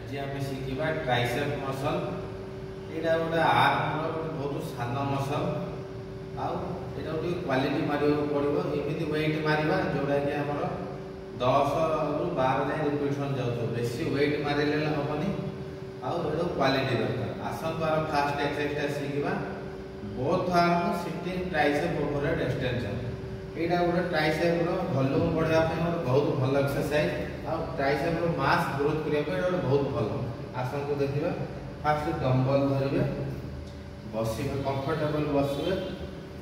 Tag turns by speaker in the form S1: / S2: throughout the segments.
S1: आज आम शिखा tricep muscle. यहाँ गोटे आर्म बहुत सान मसल आउटा गोटे क्वालिटी मारे पड़ो एमती वेट मारा जोटा कि आम 10 ରୁ 12 जाए रिपिटेशन जाऊँ बेसी वेट मारे हेनी आउ क्वालिटी दरकार। आसतु आर फास्ट एक्सरसाइज शिखा both arm sitting tricep overhead extension. यहाँ गोटे ट्राइसेप वॉल्यूम बढ़ाई बहुत भल एक्सरसाइज आउ ट्राइसेप मास ग्रोथ करने बहुत भल। आसतु देखा फास्ट डंबल धरवे बसवे कंफर्टेबल बसवे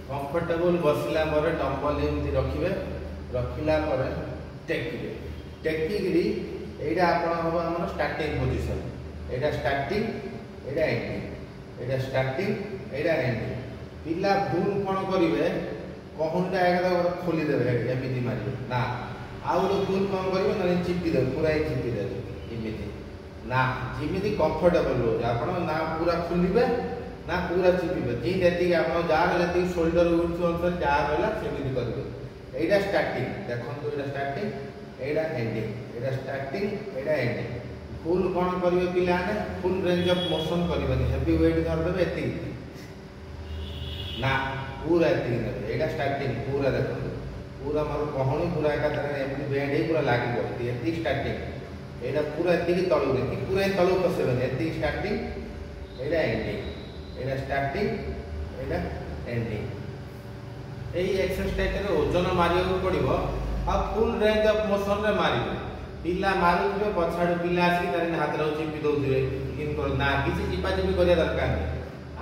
S1: कंफर्टेबल बसला डंबल एमती रखिए रखिला टेकिबे टेकिकी यहाँ आप हम स्टार्टिंग पोजिशन यहाँ स्टार्टिंग यहाँ एंडिंग यहाँ स्टार्टिंग यहाँ एंडिंग। पिला भूल कौन करेंगे कहूनटा एक खोलीदेवे एमती मारे ना आउ गोटे भूल कौन करेंगे ना चिपिदेवे पूरा ही चिपिदेवे एमती ना जमी कंफर्टेबल रोज आप ना पूरा खोलिए ना पूरा चिपिबे जी आप जार जी शोल्डर विड्थ अनुसार जहाँ रहा सेमती करेंगे। यहाँ स्टार्टिंग देखो यहाँ स्टार्टिंग यहाँ एंडिंग यहाँ स्टार्टिंग यहाँ एंडिंग। फुल कौन करेंगे पिला फुल रेंज ऑफ मोशन करेंगे हेवी वेट धरदे एति ना पूरा एति यहाँ स्टार्टिंग पूरा देखो पूरा मोर कहूनी पूरा एमती बेंड ही पूरा लगे ये स्टार्टिंग यहाँ पूरा एति तलू देखिए पूरा तलू पशेबे एति स्टार्टिंग यहाँ एंडिंग यहाँ स्टार्टिंग यहाँ एंडिंग। यही एक्सरसाइज ओजन मारे पड़ो आ फुल रेंज ऑफ मोशन रे मारे पिला मारुवे पछाड़ पिला आसिक हाथ चिपी दौरे ना किसी चिपाचिपी करने दरकार नहीं।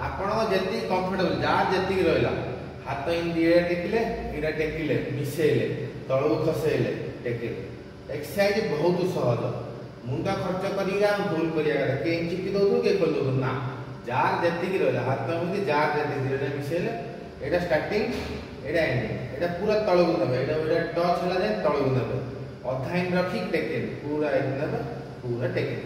S1: आपड़ जी कंफर्टेबल जहाँ जी रहा हाथ इनके टेकिले यहाँ टेकिले मिसेले तलू खसेले टेकिले एक्सरसाइज बहुत सहज मुंड खर्च कर भूल कर चिपी दौर किए खोल दौर ना जार जी रहा हाथ एमती जार जी मिसेले यहाँ स्टार्टिंग यहाँ एंडिंग यहाँ पूरा तलू ने टच है जाए तलू ने अधा इन रखी टेके पूरा पूरा टेके।